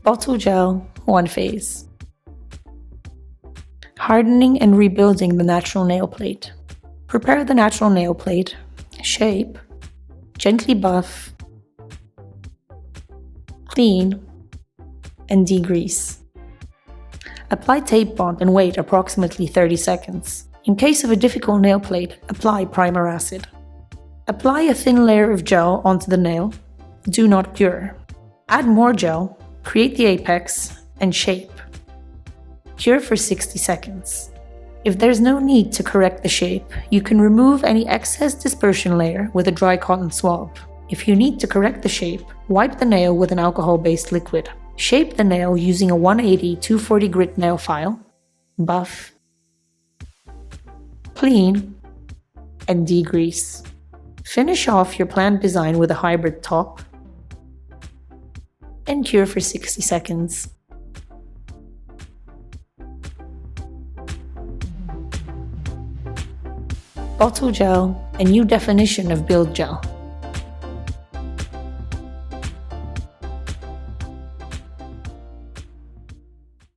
Bottle gel, 1 phase. Hardening and rebuilding the natural nail plate. Prepare the natural nail plate, shape, gently buff, clean, and degrease. Apply tape bond and wait approximately 30 seconds. In case of a difficult nail plate, apply primer acid. Apply a thin layer of gel onto the nail. Do not cure. Add more gel, create the apex, and shape. Cure for 60 seconds. If there's no need to correct the shape, you can remove any excess dispersion layer with a dry cotton swab. If you need to correct the shape, wipe the nail with an alcohol-based liquid. Shape the nail using a 180-240 grit nail file, buff, clean, and degrease. Finish off your planned design with a hybrid top and cure for 60 seconds. Bottle gel, a new definition of build gel.